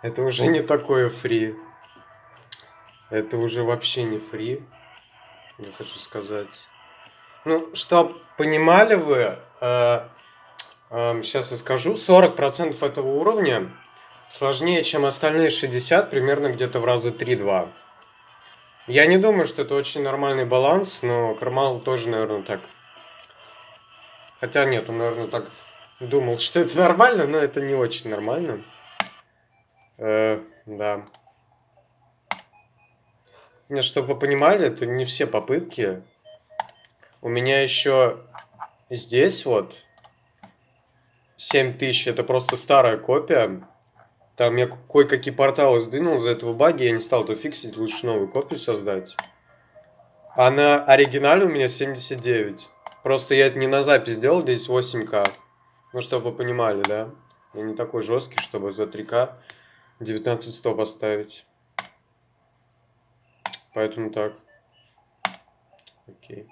Это уже не такое фри. Это уже вообще не фри, я хочу сказать. Ну, чтоб понимали вы, сейчас я скажу, 40% этого уровня сложнее, чем остальные 60, примерно где-то в раза 3-2. Я не думаю, что это очень нормальный баланс, но Кармал тоже, наверное, так. Хотя нет, он, наверное, так думал, что это нормально, но это не очень нормально. Да. Нет, чтобы вы понимали, это не все попытки. У меня еще здесь вот 7000, это просто старая копия. Там я кое-какие порталы сдвинул из-за этого баги, я не стал это фиксить, лучше новую копию создать. А на оригинале у меня 79. Просто я это не на запись делал, здесь 8К. Ну, чтобы вы понимали, да? Я не такой жесткий, чтобы за 3К 19100 поставить. Поэтому так. Окей.